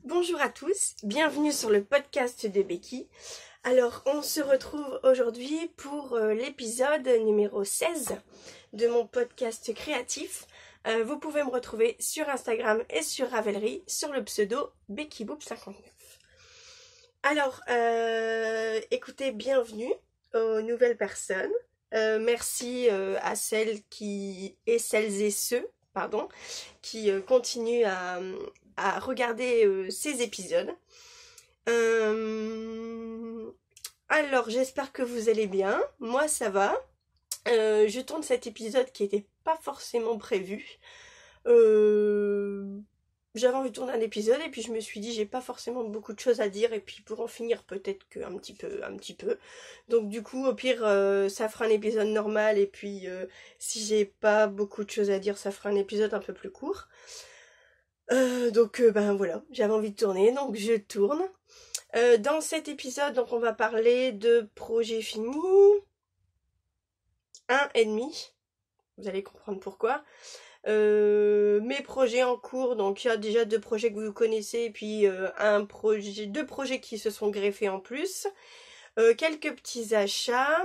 Bonjour à tous, bienvenue sur le podcast de Becky. Alors on se retrouve aujourd'hui pour l'épisode numéro 16 de mon podcast créatif. Vous pouvez me retrouver sur Instagram et sur Ravelry sur le pseudo BeckyBoop59. Alors écoutez, bienvenue aux nouvelles personnes. Merci à celles et ceux qui continuent à regarder ces épisodes. Alors j'espère que vous allez bien, moi ça va. Je tourne cet épisode qui n'était pas forcément prévu. J'avais envie de tourner un épisode et puis je me suis dit j'ai pas forcément beaucoup de choses à dire et puis pour en finir peut-être qu'un petit peu. Donc du coup au pire ça fera un épisode normal et puis si j'ai pas beaucoup de choses à dire ça fera un épisode un peu plus court. Ben voilà, j'avais envie de tourner, donc je tourne. Dans cet épisode, donc on va parler de projets finis, 1,5, vous allez comprendre pourquoi. Mes projets en cours, donc il y a déjà 2 projets que vous connaissez, et puis 2 projets qui se sont greffés en plus. Quelques petits achats,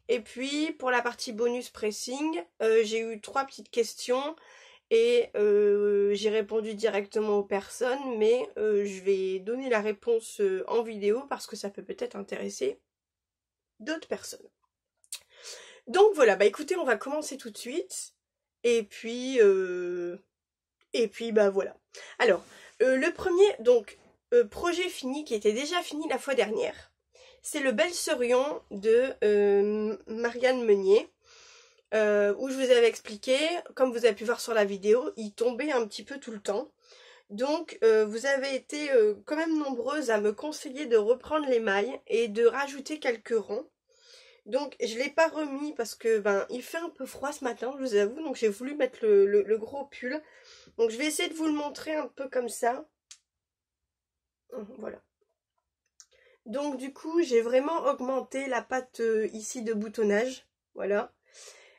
et puis pour la partie bonus pressing, j'ai eu 3 petites questions. Et j'ai répondu directement aux personnes, mais je vais donner la réponse en vidéo parce que ça peut peut-être intéresser d'autres personnes. Donc voilà, bah écoutez, on va commencer tout de suite. Et puis bah voilà. Alors, le premier, donc, projet fini qui était déjà fini la fois dernière, c'est le Belle Sorion de Marianne Meunier. Où je vous avais expliqué, comme vous avez pu voir sur la vidéo, il tombait un petit peu tout le temps. Donc vous avez été quand même nombreuses à me conseiller de reprendre l'émail et de rajouter quelques rangs. Donc je l'ai pas remis parce que il fait un peu froid ce matin, je vous avoue, donc j'ai voulu mettre le gros pull. Donc je vais essayer de vous le montrer un peu comme ça. Voilà. Donc du coup j'ai vraiment augmenté la patte ici de boutonnage. Voilà.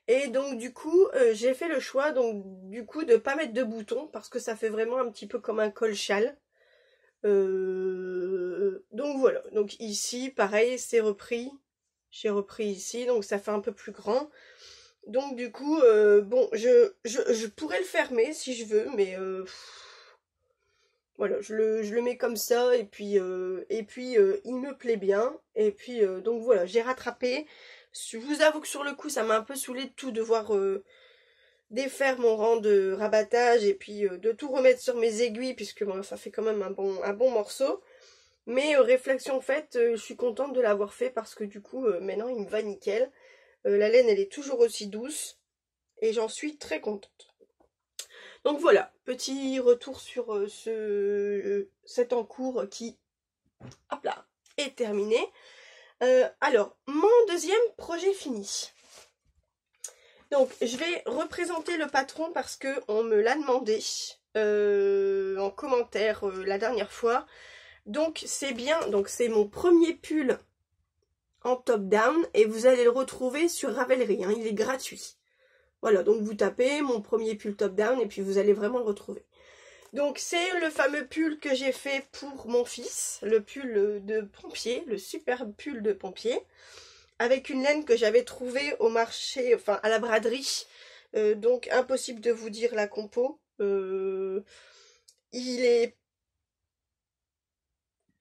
Et donc du coup j'ai fait le choix donc du coup de pas mettre de boutons parce que ça fait vraiment un petit peu comme un col-châle. Donc voilà, donc ici pareil c'est repris, j'ai repris ici donc ça fait un peu plus grand. Donc du coup bon je pourrais le fermer si je veux mais voilà je le mets comme ça et puis il me plaît bien et puis donc voilà j'ai rattrapé. Je vous avoue que sur le coup ça m'a un peu saoulé de tout devoir défaire mon rang de rabattage et puis de tout remettre sur mes aiguilles puisque bon, ça fait quand même un bon morceau. Mais réflexion faite, je suis contente de l'avoir fait parce que du coup maintenant il me va nickel. La laine elle est toujours aussi douce et j'en suis très contente. Donc voilà, petit retour sur cet encours qui hop là, est terminé. Alors, mon deuxième projet fini. Donc, je vais représenter le patron parce que on me l'a demandé en commentaire la dernière fois. Donc, c'est bien. Donc, c'est mon premier pull en top-down et vous allez le retrouver sur Ravelry. Hein, il est gratuit. Voilà, donc vous tapez mon premier pull top-down et puis vous allez vraiment le retrouver. Donc c'est le fameux pull que j'ai fait pour mon fils, le pull de pompier, le super pull de pompier, avec une laine que j'avais trouvée au marché, enfin à la braderie, donc impossible de vous dire la compo. Il est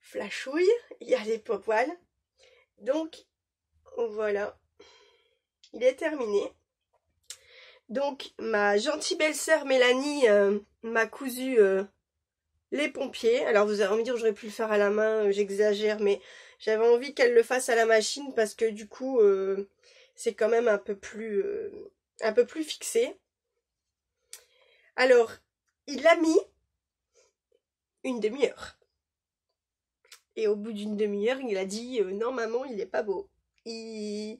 flashouille, il y a les poils, donc voilà, il est terminé. Donc ma gentille belle-sœur Mélanie m'a cousu les pompiers. Alors vous allez me dire j'aurais pu le faire à la main, j'exagère, mais j'avais envie qu'elle le fasse à la machine parce que du coup c'est quand même un peu plus fixé. Alors il a mis une demi-heure. Et au bout d'une demi-heure il a dit non maman il est pas beau. Il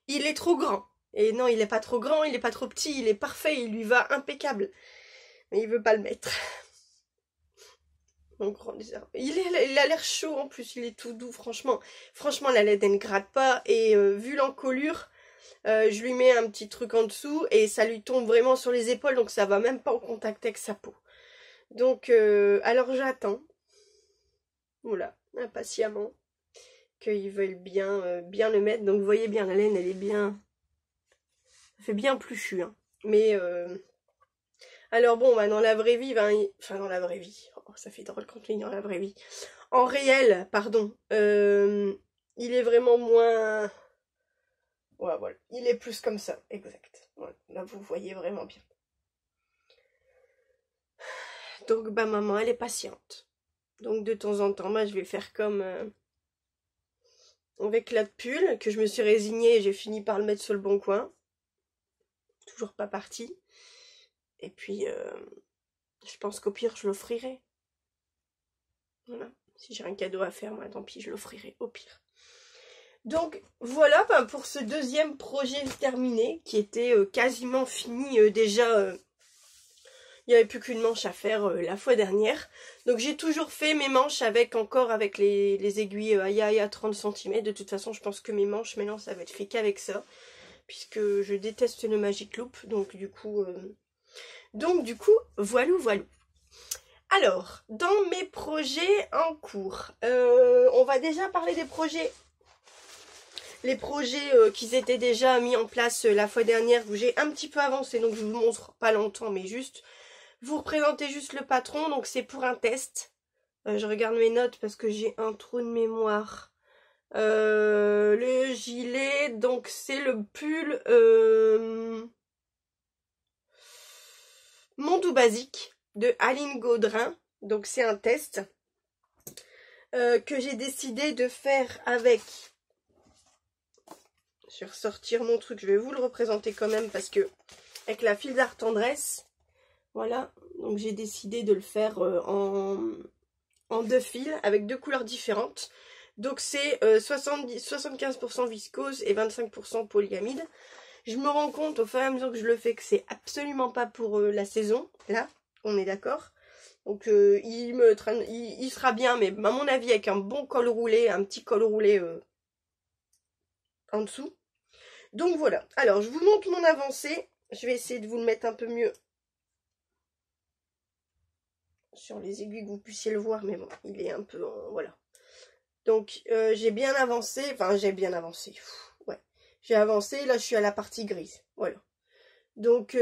est trop grand. Et non, il n'est pas trop grand, il n'est pas trop petit, il est parfait, il lui va impeccable. Mais il veut pas le mettre. Donc, il a l'air chaud en plus, il est tout doux, franchement. Franchement, la laine, elle ne gratte pas. Et vu l'encolure, je lui mets un petit truc en dessous et ça lui tombe vraiment sur les épaules, donc ça va même pas en contact avec sa peau. Donc, alors j'attends. Voilà, impatiemment. Qu'ils veulent bien le mettre. Donc vous voyez bien, la laine, elle est bien... Ça fait bien pluchu. Hein. Mais... Alors bon, bah, dans la vraie vie, enfin dans la vraie vie, oh, ça fait drôle quand on dit dans la vraie vie. En réel, pardon, il est vraiment moins... Ouais, voilà, il est plus comme ça, exact. Voilà. Là, vous voyez vraiment bien. Donc, bah maman, elle est patiente. Donc de temps en temps, bah, je vais faire comme avec la pull, que je me suis résignée et j'ai fini par le mettre sur le bon coin. Toujours pas parti. Et puis, je pense qu'au pire, je l'offrirai. Voilà. Si j'ai un cadeau à faire, moi, tant pis, je l'offrirai au pire. Donc, voilà ben, pour ce deuxième projet terminé, qui était quasiment fini déjà. Il n'y avait plus qu'une manche à faire la fois dernière. Donc, j'ai toujours fait mes manches encore avec les aiguilles Aya à 30 cm. De toute façon, je pense que mes manches, maintenant, ça va être fait qu'avec ça. Puisque je déteste le Magic Loop. Donc, du coup, voilà. Alors, dans mes projets en cours, on va déjà parler des projets. Les projets qui étaient déjà mis en place la fois dernière, où j'ai un petit peu avancé, donc je vous montre pas longtemps, mais juste vous représentez juste le patron, donc c'est pour un test. Je regarde mes notes parce que j'ai un trou de mémoire. Le gilet, donc c'est le pull Mondou Basique de Aline Gaudrin. Donc c'est un test que j'ai décidé de faire avec... Je vais ressortir mon truc, je vais vous le représenter quand même parce que avec la file d'art tendresse, voilà, donc j'ai décidé de le faire en deux fils avec deux couleurs différentes. Donc c'est 75% viscose et 25% polyamide. Je me rends compte au fur et à mesure que je le fais que c'est absolument pas pour la saison, là, on est d'accord. Donc il sera bien, mais à mon avis avec un bon col roulé, un petit col roulé en dessous. Donc voilà, alors je vous montre mon avancée. Je vais essayer de vous le mettre un peu mieux sur les aiguilles, que vous puissiez le voir, mais bon, il est un peu... voilà. Donc j'ai bien avancé, enfin j'ai bien avancé, ouais. J'ai avancé, là je suis à la partie grise, voilà. Donc,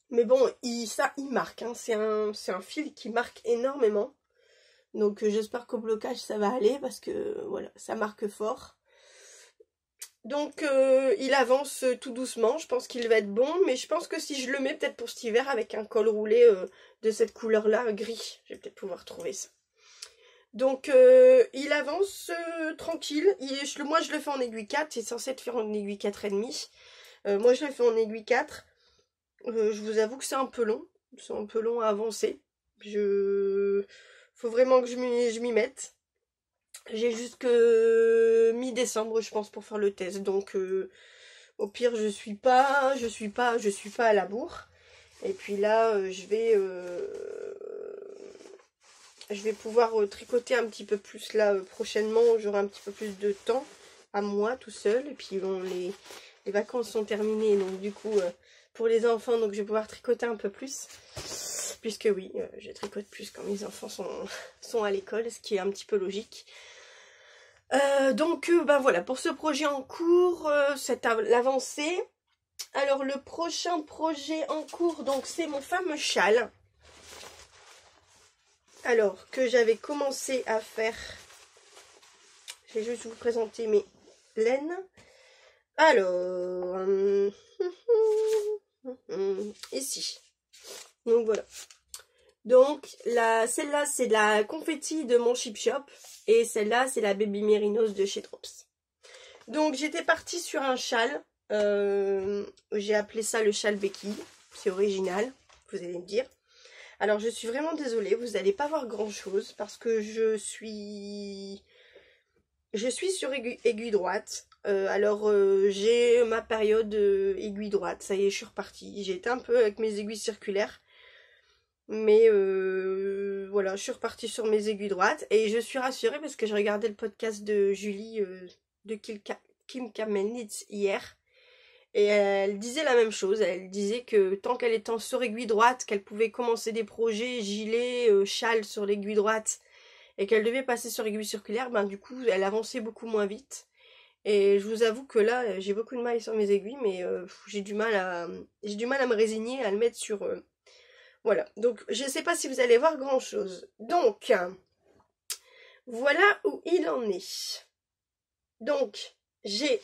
mais bon, il marque, hein. C'est un fil qui marque énormément. Donc j'espère qu'au blocage ça va aller, parce que voilà, ça marque fort. Donc il avance tout doucement, je pense qu'il va être bon, mais je pense que si je le mets peut-être pour cet hiver avec un col roulé de cette couleur-là, gris, je vais peut-être pouvoir trouver ça. Donc il avance tranquille, moi je le fais en aiguille 4, c'est censé être fait en aiguille 4,5. Moi je le fais en aiguille 4, je vous avoue que c'est un peu long à avancer. Faut vraiment que je m'y mette. J'ai jusque mi-décembre, je pense, pour faire le test. Donc, au pire, je suis pas à la bourre. Et puis là, je vais pouvoir tricoter un petit peu plus là prochainement. J'aurai un petit peu plus de temps à moi tout seul. Et puis bon, les vacances sont terminées. Donc du coup, pour les enfants, donc je vais pouvoir tricoter un peu plus. Puisque oui, je tricote plus quand mes enfants sont à l'école, ce qui est un petit peu logique. Donc ben voilà, pour ce projet en cours, c'est l'avancée. Alors le prochain projet en cours, donc c'est mon fameux châle. Alors que j'avais commencé à faire, je vais juste vous présenter mes laines. Alors, ici. Donc voilà. Donc celle-là c'est de la confetti de mon Chip Shop. Et celle-là, c'est la Baby Mérinos de chez Drops. Donc, j'étais partie sur un châle. J'ai appelé ça le châle béquille. C'est original, vous allez me dire. Alors, je suis vraiment désolée. Vous n'allez pas voir grand-chose. Parce que je suis sur aiguille droite. Alors, j'ai ma période aiguille droite. Ça y est, je suis repartie. J'ai été un peu avec mes aiguilles circulaires. Mais voilà, je suis repartie sur mes aiguilles droites. Et je suis rassurée parce que j'ai regardé le podcast de Julie de Kim Kamelnitz hier. Et elle disait la même chose, elle disait que tant qu'elle était sur aiguille droite, qu'elle pouvait commencer des projets, gilets, châles sur l'aiguille droite, et qu'elle devait passer sur aiguille circulaire, ben du coup elle avançait beaucoup moins vite. Et je vous avoue que là, j'ai beaucoup de mal sur mes aiguilles, mais j'ai du mal à me résigner à le mettre sur... Voilà, donc je ne sais pas si vous allez voir grand chose. Donc, voilà où il en est. Donc, j'ai...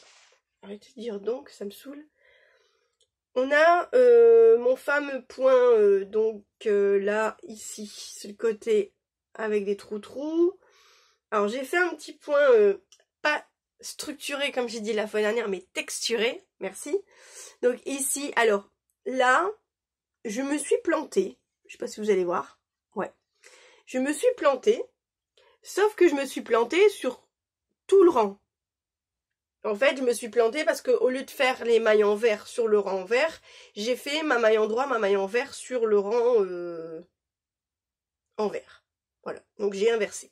Arrêtez de dire donc, ça me saoule. On a mon fameux point, donc là, ici, sur le côté, avec des trous-trous. Alors, j'ai fait un petit point, pas structuré, comme j'ai dit la fois dernière, mais texturé, merci. Donc ici, alors, là, je me suis plantée. Je sais pas si vous allez voir. Ouais. Je me suis plantée, sauf que je me suis plantée sur tout le rang. En fait, je me suis plantée parce qu'au lieu de faire les mailles en vert sur le rang vert, j'ai fait ma maille en droit, ma maille en vert sur le rang en vert. Voilà, donc j'ai inversé.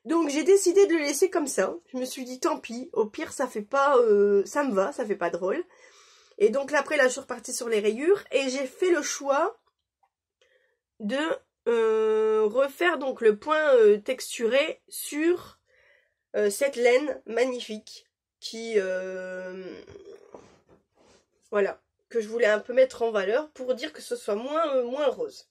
Donc j'ai décidé de le laisser comme ça. Je me suis dit tant pis, au pire ça fait pas, ça me va, ça fait pas drôle. Et donc là, après là je suis repartie sur les rayures et j'ai fait le choix de refaire donc le point texturé sur cette laine magnifique qui voilà, que je voulais un peu mettre en valeur pour dire que ce soit moins rose.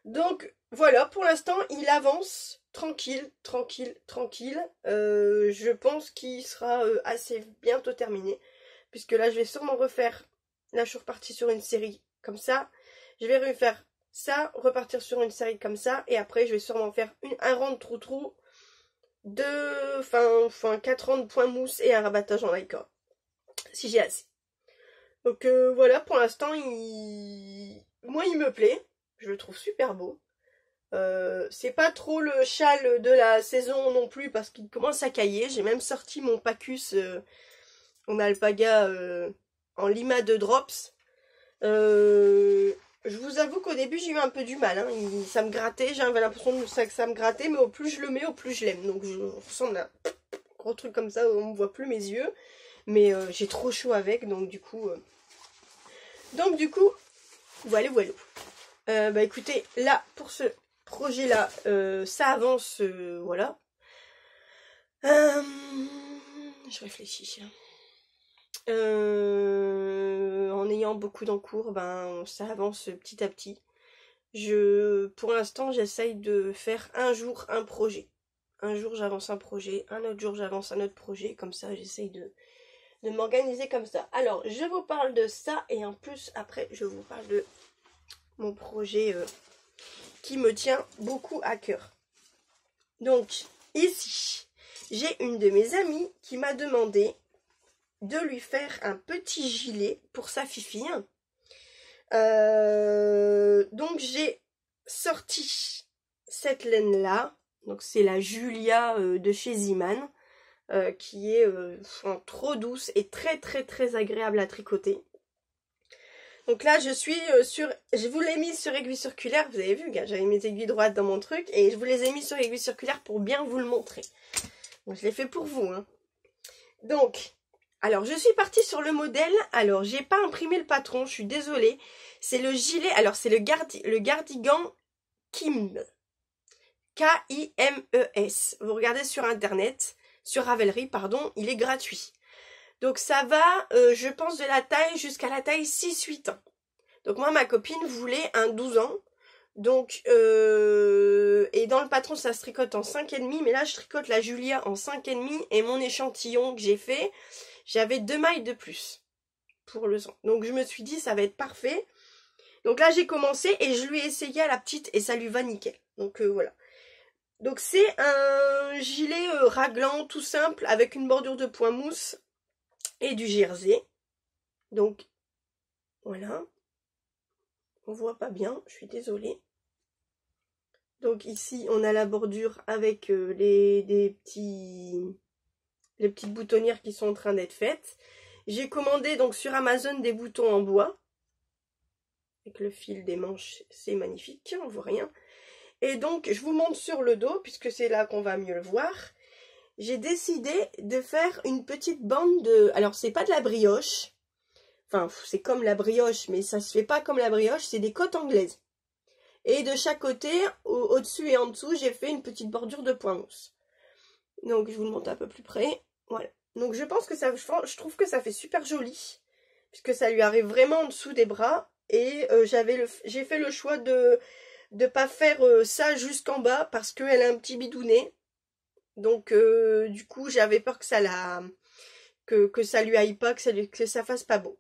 Donc voilà, pour l'instant il avance tranquille, tranquille, tranquille. Je pense qu'il sera assez bientôt terminé, puisque là je vais sûrement refaire, là je suis repartie sur une série comme ça, je vais refaire ça, repartir sur une série comme ça, et après je vais sûrement faire un rang de trou-trou, enfin 4 rangs de points mousse et un rabattage en lycra, si j'ai assez. Donc voilà, pour l'instant moi il me plaît, je le trouve super beau. C'est pas trop le châle de la saison non plus parce qu'il commence à cailler. J'ai même sorti mon Pacus en alpaga en lima de drops. Je vous avoue qu'au début j'ai eu un peu du mal, hein. Ça me grattait, j'avais l'impression que ça me grattait, mais au plus je le mets, au plus je l'aime. Donc je ressemble à un gros truc comme ça, on ne voit plus mes yeux. Mais j'ai trop chaud avec, donc du coup... voilà. Bah écoutez, là, pour ce projet là, ça avance, voilà. Je réfléchis. En ayant beaucoup d'encours, ben ça avance petit à petit. Pour l'instant, j'essaye de faire un jour un projet. Un jour j'avance un projet, un autre jour j'avance un autre projet, comme ça j'essaye de m'organiser comme ça. Alors, je vous parle de ça et en plus, après, je vous parle de mon projet qui me tient beaucoup à cœur. Donc, ici, j'ai une de mes amies qui m'a demandé de lui faire un petit gilet pour sa fifille. Donc, j'ai sorti cette laine-là. Donc, c'est la Julia de chez Ziman. Qui est trop douce et très très très agréable à tricoter. Donc là je suis je vous l'ai mis sur aiguille circulaire, vous avez vu, j'avais mes aiguilles droites dans mon truc et je vous les ai mis sur aiguille circulaire pour bien vous le montrer. Donc je l'ai fait pour vous, hein. Donc, alors je suis partie sur le modèle, alors j'ai pas imprimé le patron, je suis désolée. C'est le gilet, alors c'est le cardigan Kim. K-I-M-E-S. Vous regardez sur internet. Sur Ravelry, pardon, il est gratuit. Donc ça va, je pense, de la taille jusqu'à la taille 6-8 ans. Donc moi, ma copine voulait un 12 ans. Donc, et dans le patron, ça se tricote en 5,5. Mais là, je tricote la Julia en 5,5. Et mon échantillon que j'ai fait, j'avais 2 mailles de plus pour le sang. Donc je me suis dit, ça va être parfait. Donc là, j'ai commencé et je lui ai essayé à la petite et ça lui va nickel. Donc voilà. Donc c'est un gilet raglan tout simple avec une bordure de point mousse et du jersey. Donc voilà. On voit pas bien, je suis désolée. Donc ici on a la bordure avec les petites boutonnières qui sont en train d'être faites. J'ai commandé donc sur Amazon des boutons en bois. Avec le fil des manches, c'est magnifique, on voit rien. Et donc, je vous montre sur le dos, puisque c'est là qu'on va mieux le voir. J'ai décidé de faire une petite bande de... Alors, c'est pas de la brioche. Enfin, c'est comme la brioche, mais ça se fait pas comme la brioche, c'est des côtes anglaises. Et de chaque côté, au-dessus et en dessous, j'ai fait une petite bordure de point mousse. Donc je vous le montre un peu plus près. Voilà. Donc je pense que ça, je trouve que ça fait super joli. Puisque ça lui arrive vraiment en dessous des bras. Et j'ai fait le choix de ne pas faire ça jusqu'en bas parce qu'elle a un petit bidounet. Donc du coup j'avais peur que que ça lui aille pas, que ça fasse pas beau.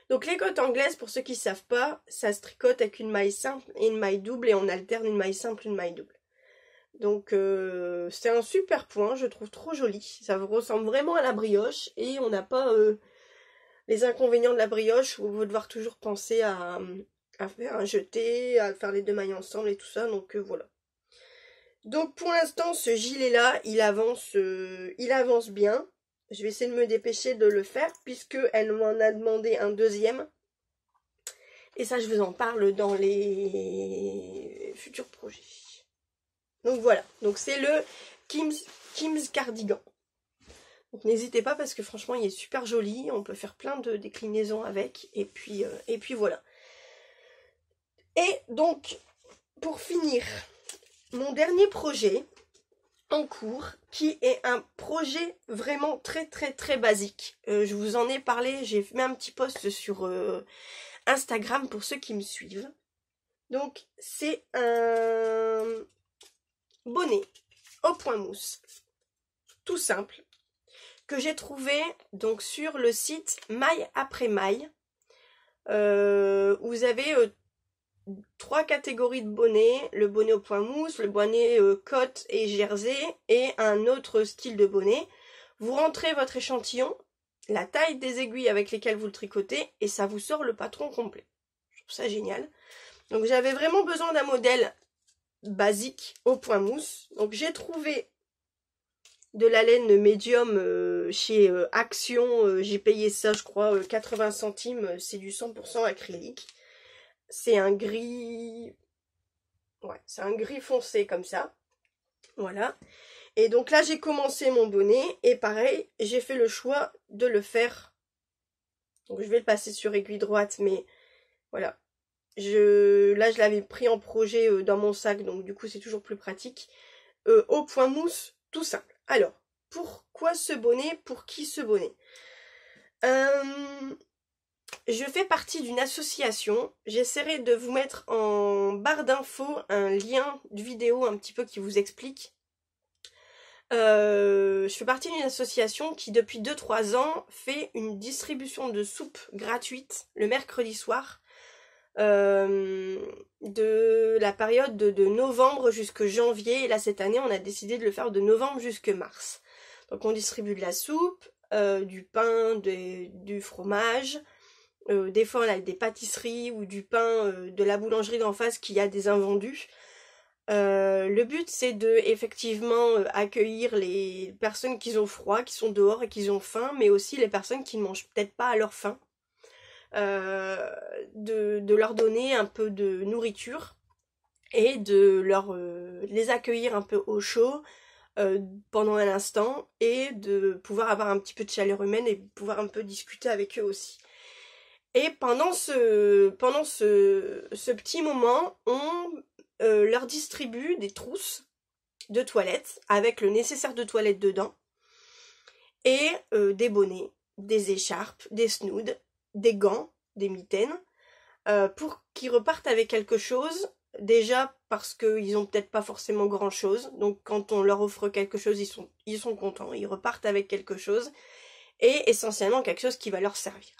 Donc les côtes anglaises, pour ceux qui ne savent pas, ça se tricote avec une maille simple et une maille double et on alterne une maille simple et une maille double. Donc c'est un super point, je trouve trop joli. Ça ressemble vraiment à la brioche et on n'a pas les inconvénients de la brioche où on va devoir toujours penser à faire un jeté, à faire les deux mailles ensemble et tout ça. Donc voilà. Donc pour l'instant ce gilet là il avance bien. Je vais essayer de me dépêcher de le faire puisque elle m'en a demandé un deuxième. Et ça je vous en parle dans les futurs projets. Donc voilà, donc c'est le Kim's Cardigan. Donc n'hésitez pas parce que franchement il est super joli, on peut faire plein de déclinaisons avec, et puis voilà. Et donc, pour finir, mon dernier projet en cours, qui est un projet vraiment très très très basique. Je vous en ai parlé, j'ai fait un petit post sur Instagram pour ceux qui me suivent. Donc c'est un bonnet au point mousse, tout simple, que j'ai trouvé donc sur le site Maille après Maille. Vous avez 3 catégories de bonnets, le bonnet au point mousse, le bonnet côte et jersey et un autre style de bonnet. Vous rentrez votre échantillon, la taille des aiguilles avec lesquelles vous le tricotez et ça vous sort le patron complet. Je trouve ça génial. Donc j'avais vraiment besoin d'un modèle basique au point mousse. Donc j'ai trouvé de la laine médium chez Action. J'ai payé ça je crois 80 centimes, c'est du 100% acrylique. C'est un gris... Ouais, c'est un gris foncé comme ça. Voilà. Et donc là, j'ai commencé mon bonnet. Et pareil, j'ai fait le choix de le faire. Donc je vais le passer sur aiguille droite, mais voilà. Là, je l'avais pris en projet dans mon sac, donc du coup, c'est toujours plus pratique. Au point mousse, tout simple. Alors, pourquoi ce bonnet? Pour qui ce bonnet? Je fais partie d'une association. J'essaierai de vous mettre en barre d'infos un lien de vidéo un petit peu qui vous explique. Je fais partie d'une association qui depuis 2-3 ans fait une distribution de soupe gratuite le mercredi soir de la période de novembre jusqu'à janvier. Et là cette année on a décidé de le faire de novembre jusqu'à mars. Donc on distribue de la soupe, du pain, du fromage. Des fois on a des pâtisseries ou du pain de la boulangerie d'en face qui a des invendus. Le but c'est de effectivement accueillir les personnes qui ont froid, qui sont dehors et qui ont faim, mais aussi les personnes qui ne mangent peut-être pas à leur faim. De leur donner un peu de nourriture et de les accueillir un peu au chaud pendant un instant et de pouvoir avoir un petit peu de chaleur humaine et pouvoir un peu discuter avec eux aussi. Et pendant ce petit moment, on leur distribue des trousses de toilette avec le nécessaire de toilette dedans et des bonnets, des écharpes, des snoods, des gants, des mitaines pour qu'ils repartent avec quelque chose. Déjà parce qu'ils ont peut-être pas forcément grand chose, donc quand on leur offre quelque chose, ils sont contents, ils repartent avec quelque chose et essentiellement quelque chose qui va leur servir.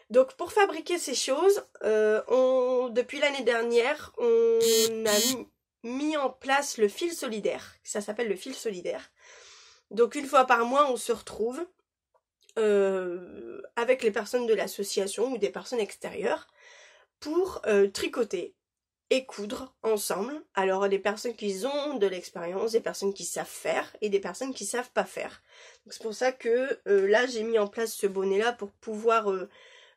Donc pour fabriquer ces choses, depuis l'année dernière, on a mis en place le fil solidaire. Ça s'appelle le fil solidaire. Donc une fois par mois, on se retrouve avec les personnes de l'association ou des personnes extérieures pour tricoter et coudre ensemble. Alors des personnes qui ont de l'expérience, des personnes qui savent faire et des personnes qui savent pas faire. Donc c'est pour ça que là j'ai mis en place ce bonnet là pour pouvoir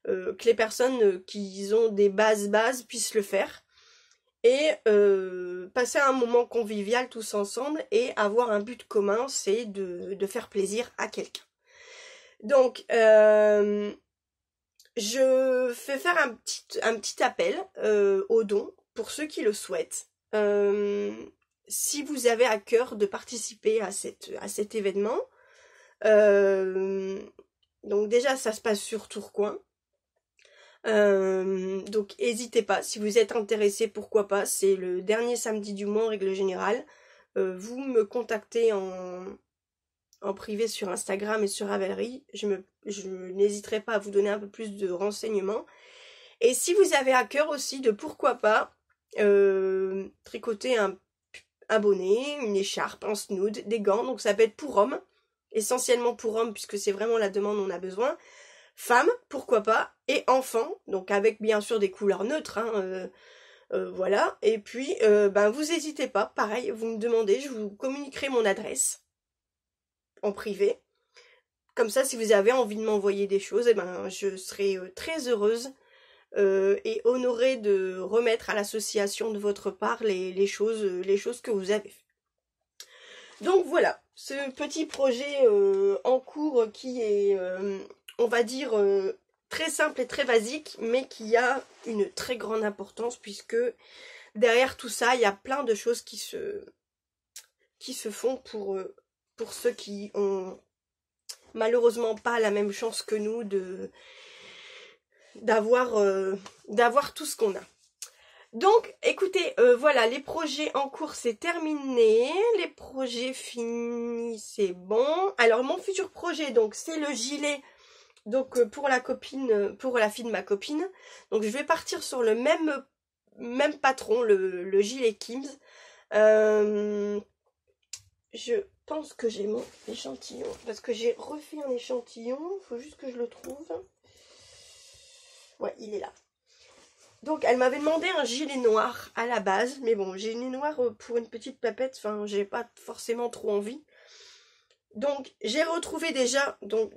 que les personnes qui ont des bases puissent le faire et passer un moment convivial tous ensemble et avoir un but commun, c'est de faire plaisir à quelqu'un. Donc je fais faire un petit appel aux dons pour ceux qui le souhaitent. Si vous avez à cœur de participer à cet événement, donc déjà ça se passe sur Tourcoing. Donc n'hésitez pas, si vous êtes intéressé, pourquoi pas, c'est le dernier samedi du mois en règle générale. Vous me contactez en privé sur Instagram et sur Ravelry, je n'hésiterai pas à vous donner un peu plus de renseignements. Et si vous avez à cœur aussi de pourquoi pas tricoter un bonnet, une écharpe, un snood, des gants, donc ça peut être pour hommes, essentiellement pour hommes puisque c'est vraiment la demande dont on a besoin. Femmes, pourquoi pas, et enfants, donc avec bien sûr des couleurs neutres, hein, voilà. Et puis, vous n'hésitez pas, pareil, vous me demandez, je vous communiquerai mon adresse en privé. Comme ça, si vous avez envie de m'envoyer des choses, je serai très heureuse et honorée de remettre à l'association de votre part les choses que vous avez fait. Donc voilà, ce petit projet en cours qui est, on va dire, très simple et très basique, mais qui a une très grande importance puisque derrière tout ça, il y a plein de choses qui se font pour ceux qui ont malheureusement pas la même chance que nous d'avoir tout ce qu'on a. Donc, écoutez, voilà, les projets en cours, c'est terminé. Les projets finis, c'est bon. Alors, mon futur projet, donc, c'est le gilet. Donc, pour la fille de ma copine. Donc, je vais partir sur le même patron, le gilet Kim's. Je pense que j'ai mon échantillon. Parce que j'ai refait un échantillon. Il faut juste que je le trouve. Ouais, il est là. Donc, elle m'avait demandé un gilet noir à la base. Mais bon, gilet noir pour une petite papette. Enfin, j'ai pas forcément trop envie. Donc, j'ai retrouvé déjà, donc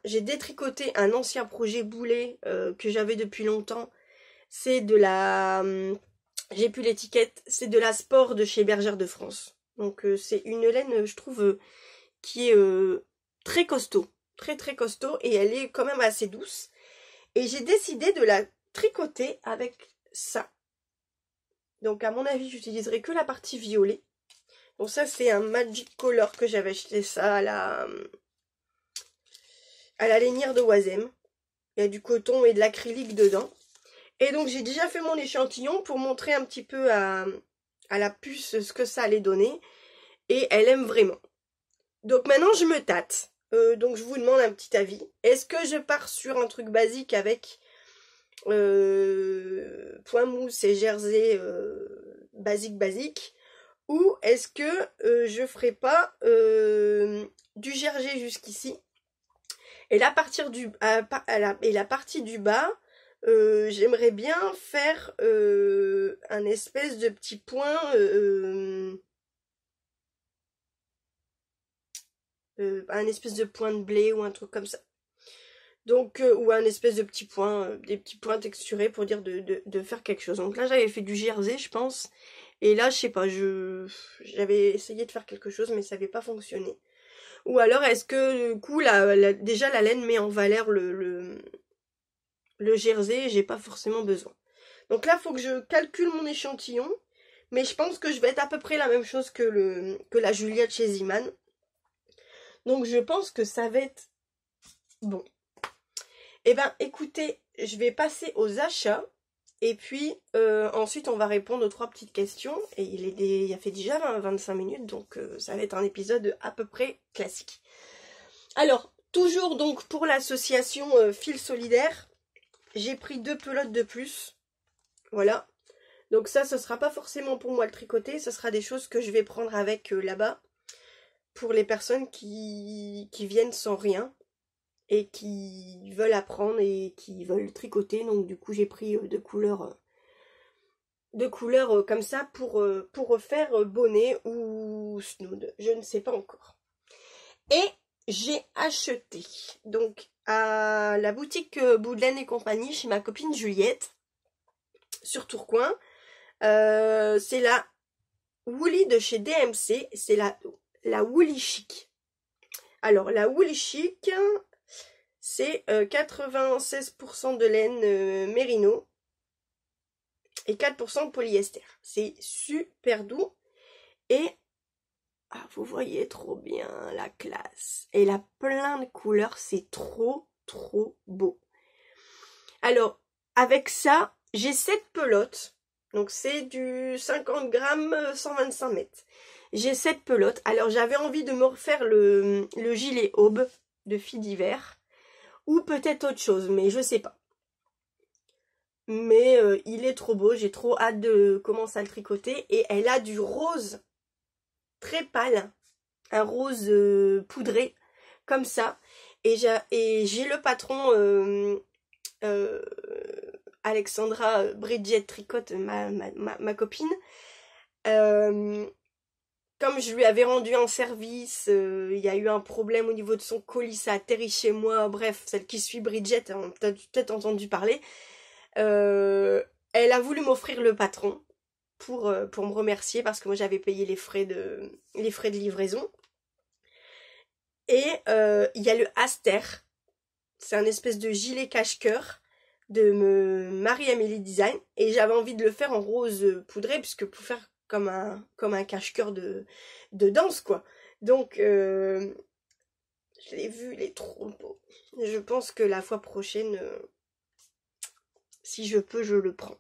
j'ai détricoté un ancien projet boulet que j'avais depuis longtemps. C'est de la, j'ai plus l'étiquette, c'est de la Sport de chez Bergère de France. Donc, c'est une laine, je trouve, qui est très costaud, très très costaud, et elle est quand même assez douce. Et j'ai décidé de la tricoter avec ça. Donc, à mon avis, j'utiliserai que la partie violet. Donc ça, c'est un Magic Color que j'avais acheté ça à la lainière de Oisem. Il y a du coton et de l'acrylique dedans. Et donc, j'ai déjà fait mon échantillon pour montrer un petit peu à la puce ce que ça allait donner. Et elle aime vraiment. Donc maintenant, je me tâte. Donc, je vous demande un petit avis. Est-ce que je pars sur un truc basique avec point mousse et jersey basique ou est-ce que je ferai pas du jersey jusqu'ici et la partie du bas j'aimerais bien faire un espèce de petit point un espèce de point de blé ou un truc comme ça. Donc, ou un espèce de petit point, des petits points texturés pour dire de faire quelque chose. Donc là, j'avais fait du jersey, je pense. Et là, je sais pas, j'avais essayé de faire quelque chose, mais ça n'avait pas fonctionné. Ou alors, est-ce que, du coup, déjà, la laine met en valeur le jersey et j'ai pas forcément besoin. Donc là, il faut que je calcule mon échantillon. Mais je pense que je vais être à peu près la même chose que la Juliette chez Ziman. Donc, je pense que ça va être bon. Eh ben, écoutez, je vais passer aux achats. Et puis, ensuite, on va répondre aux 3 petites questions. Et il a fait déjà 25 minutes, donc ça va être un épisode à peu près classique. Alors, toujours donc pour l'association Fil Solidaire, j'ai pris 2 pelotes de plus. Voilà. Donc ça, ce sera pas forcément pour moi le tricoter, ce sera des choses que je vais prendre avec là-bas. Pour les personnes qui viennent sans rien. Et qui veulent apprendre et qui veulent tricoter. Donc du coup j'ai pris deux couleurs comme ça pour refaire bonnet ou snood. Je ne sais pas encore. Et j'ai acheté donc à la boutique Boudelaine et compagnie chez ma copine Juliette sur Tourcoing. C'est la Woolly de chez DMC. C'est la Woolly Chic. Alors la Woolly Chic... C'est 96% de laine mérino et 4% de polyester. C'est super doux et vous voyez trop bien la classe. Et il a plein de couleurs, c'est trop beau. Alors, avec ça, j'ai 7 pelotes. Donc c'est du 50 grammes, 125 mètres. J'ai 7 pelotes. Alors j'avais envie de me refaire le gilet aube de filles d'hiver. Ou peut-être autre chose, mais je sais pas. Mais il est trop beau, j'ai trop hâte de commencer à le tricoter. Et elle a du rose très pâle. Un rose poudré, comme ça. Et j'ai le patron Alexandra Bridget Tricotte, ma copine. Comme je lui avais rendu un service, il y a eu un problème au niveau de son colis, ça a atterri chez moi. Bref, celle qui suit Bridget, on a peut-être entendu parler. Elle a voulu m'offrir le patron pour me remercier parce que moi j'avais payé les frais de livraison. Et il y a le Aster, c'est un espèce de gilet cache-cœur de Marie-Amélie Design, et j'avais envie de le faire en rose poudré puisque pour faire comme un cache-cœur de danse quoi. Donc je l'ai vu, il est trop beau. Je pense que la fois prochaine, si je peux, je le prends.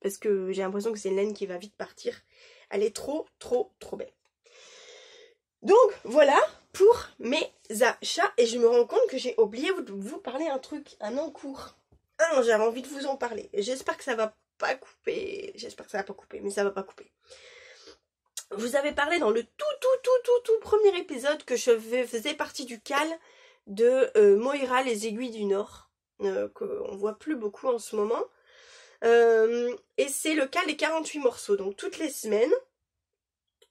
Parce que j'ai l'impression que c'est une laine qui va vite partir. Elle est trop belle. Donc voilà pour mes achats. Et je me rends compte que j'ai oublié de vous parler un truc, un encours. Ah non, j'avais envie de vous en parler. J'espère que ça va pas couper. J'espère que ça va pas couper, mais ça va pas couper. Je vous avais parlé dans le tout premier épisode que je faisais partie du cal de Moira les aiguilles du Nord. Qu'on voit plus beaucoup en ce moment. Et c'est le cal des 48 morceaux. Donc toutes les semaines,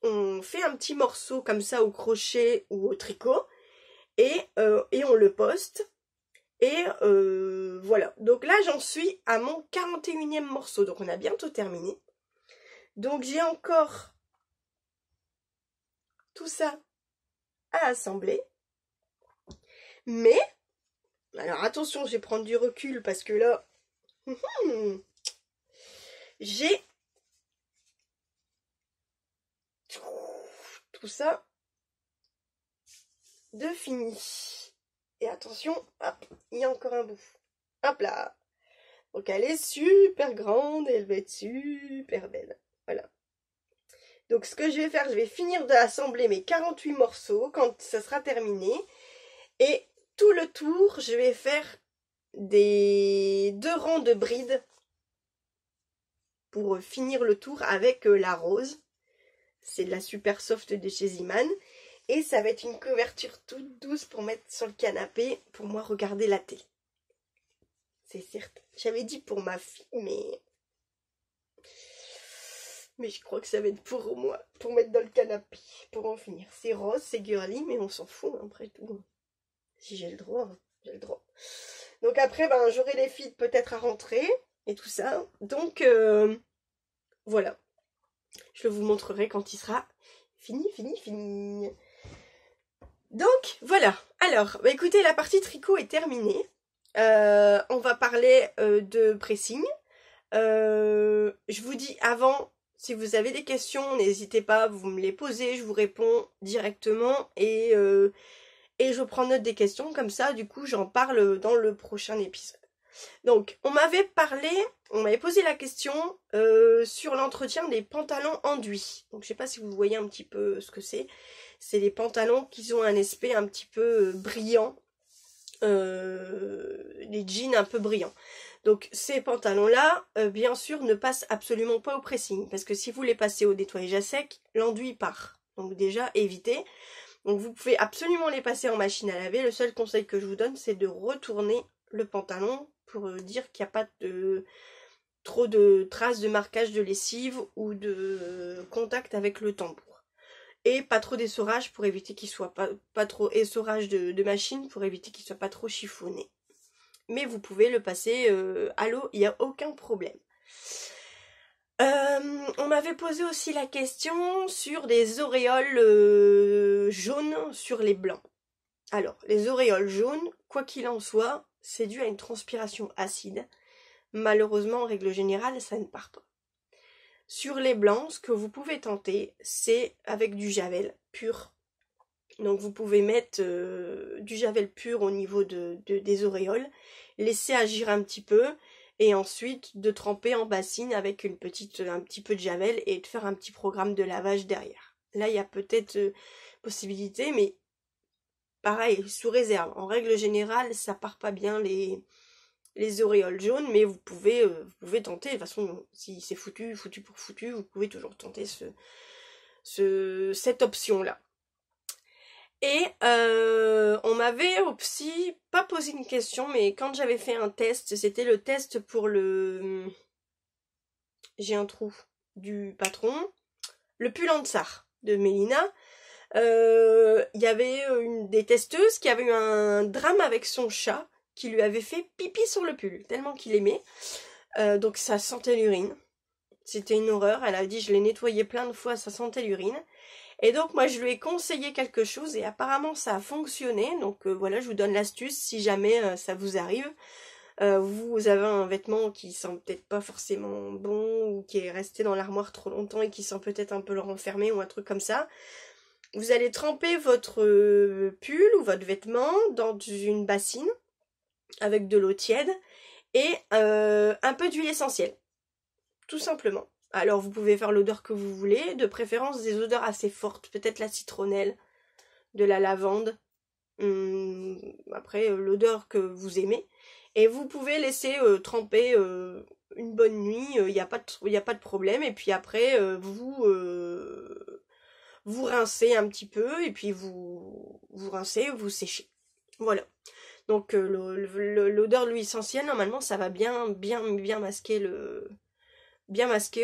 on fait un petit morceau comme ça au crochet ou au tricot et on le poste. Et voilà. Donc là, j'en suis à mon 41e morceau. Donc on a bientôt terminé. Donc j'ai encore tout ça à assembler. Mais, alors attention, je vais prendre du recul parce que là, j'ai tout ça de fini. Et attention, hop, il y a encore un bout. Hop là. Donc elle est super grande et elle va être super belle. Voilà. Donc ce que je vais faire, je vais finir d'assembler mes 48 morceaux quand ça sera terminé. Et tout le tour, je vais faire des 2 rangs de brides pour finir le tour avec la rose. C'est de la super soft de chez Ziman. Et ça va être une couverture toute douce pour mettre sur le canapé, pour moi regarder la télé. C'est certes. J'avais dit pour ma fille, mais je crois que ça va être pour moi, pour mettre dans le canapé, pour en finir. C'est rose, c'est girly, mais on s'en fout après tout. Si j'ai le droit, j'ai le droit. Donc après, j'aurai les filles peut-être à rentrer et tout ça. Donc voilà. Je vous montrerai quand il sera fini. Donc voilà. Alors, écoutez, la partie tricot est terminée. On va parler de pressing. Je vous dis avant, si vous avez des questions, n'hésitez pas, vous me les posez, je vous réponds directement et je prends note des questions, comme ça du coup j'en parle dans le prochain épisode. Donc on m'avait posé la question sur l'entretien des pantalons enduits. Donc je sais pas si vous voyez un petit peu ce que c'est. C'est les pantalons qui ont un aspect un petit peu brillant. Les jeans un peu brillants. Donc ces pantalons-là, bien sûr, ne passent absolument pas au pressing. Parce que si vous les passez au nettoyage à sec, l'enduit part. Donc déjà, évitez. Donc vous pouvez absolument les passer en machine à laver. Le seul conseil que je vous donne, c'est de retourner le pantalon pour dire qu'il n'y a pas trop de traces de marquage de lessive ou de contact avec le tambour. Et pas trop d'essorage pour éviter qu'il soit pas trop essorage de machine pour éviter qu'il soit pas trop chiffonné. Mais vous pouvez le passer à l'eau, il n'y a aucun problème. On m'avait posé aussi la question sur des auréoles jaunes sur les blancs. Alors, les auréoles jaunes, quoi qu'il en soit, c'est dû à une transpiration acide. Malheureusement, en règle générale, ça ne part pas. Sur les blancs, ce que vous pouvez tenter, c'est avec du javel pur. Donc vous pouvez mettre du javel pur au niveau des auréoles, laisser agir un petit peu, et ensuite de tremper en bassine avec un petit peu de javel et de faire un petit programme de lavage derrière. Là, il y a peut-être possibilité, mais pareil, sous réserve. En règle générale, ça part pas bien les auréoles jaunes, mais vous pouvez tenter. De toute façon, si c'est foutu pour foutu, vous pouvez toujours tenter cette option-là. Et on m'avait aussi pas posé une question, mais quand j'avais fait un test, c'était le test pour j'ai un trou du patron, le pull Ansar de Mélina. Il y avait une des testeuses qui avait eu un drame avec son chat qui lui avait fait pipi sur le pull, tellement qu'il aimait. Donc ça sentait l'urine. C'était une horreur. Elle a dit je l'ai nettoyé plein de fois, ça sentait l'urine. Et donc moi je lui ai conseillé quelque chose et apparemment ça a fonctionné. Donc voilà, je vous donne l'astuce si jamais ça vous arrive. Vous avez un vêtement qui sent peut-être pas forcément bon ou qui est resté dans l'armoire trop longtemps et qui sent peut-être un peu le renfermer ou un truc comme ça. Vous allez tremper votre pull ou votre vêtement dans une bassine avec de l'eau tiède et un peu d'huile essentielle. Tout simplement. Alors vous pouvez faire l'odeur que vous voulez, de préférence des odeurs assez fortes, peut-être la citronnelle, de la lavande, après l'odeur que vous aimez. Et vous pouvez laisser tremper une bonne nuit, il n'y a pas de problème. Et puis après, vous rincez un petit peu, et puis vous rincez, vous séchez. Voilà. Donc l'odeur de l'huile essentielle, normalement, ça va bien masquer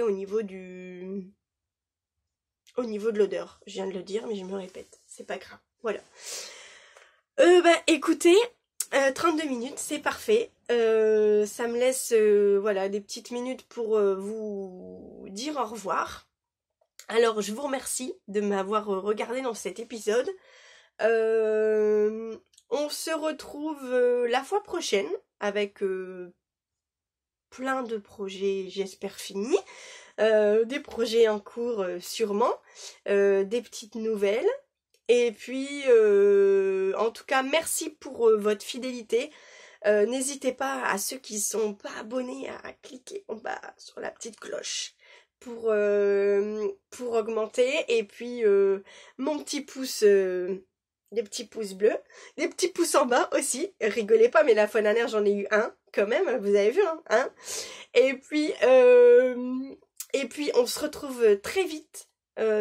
au niveau de l'odeur. Je viens de le dire, mais je me répète. C'est pas grave. Voilà. Écoutez, 32 minutes, c'est parfait. Ça me laisse voilà, des petites minutes pour vous dire au revoir. Alors, je vous remercie de m'avoir regardé dans cet épisode. On se retrouve la fois prochaine avec plein de projets, j'espère, finis. Des projets en cours sûrement. Des petites nouvelles. Et puis, en tout cas, merci pour votre fidélité. N'hésitez pas, à ceux qui sont pas abonnés, à cliquer en bas sur la petite cloche pour augmenter. Et puis, mon petit pouce, des petits pouces bleus, des petits pouces en bas aussi. Rigolez pas, mais la fois dernière, j'en ai eu un, quand même, vous avez vu, hein. Et puis, on se retrouve très vite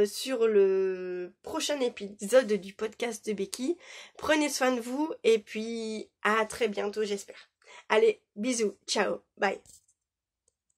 sur le prochain épisode du podcast de Becky. Prenez soin de vous et puis à très bientôt, j'espère. Allez, bisous, ciao, bye.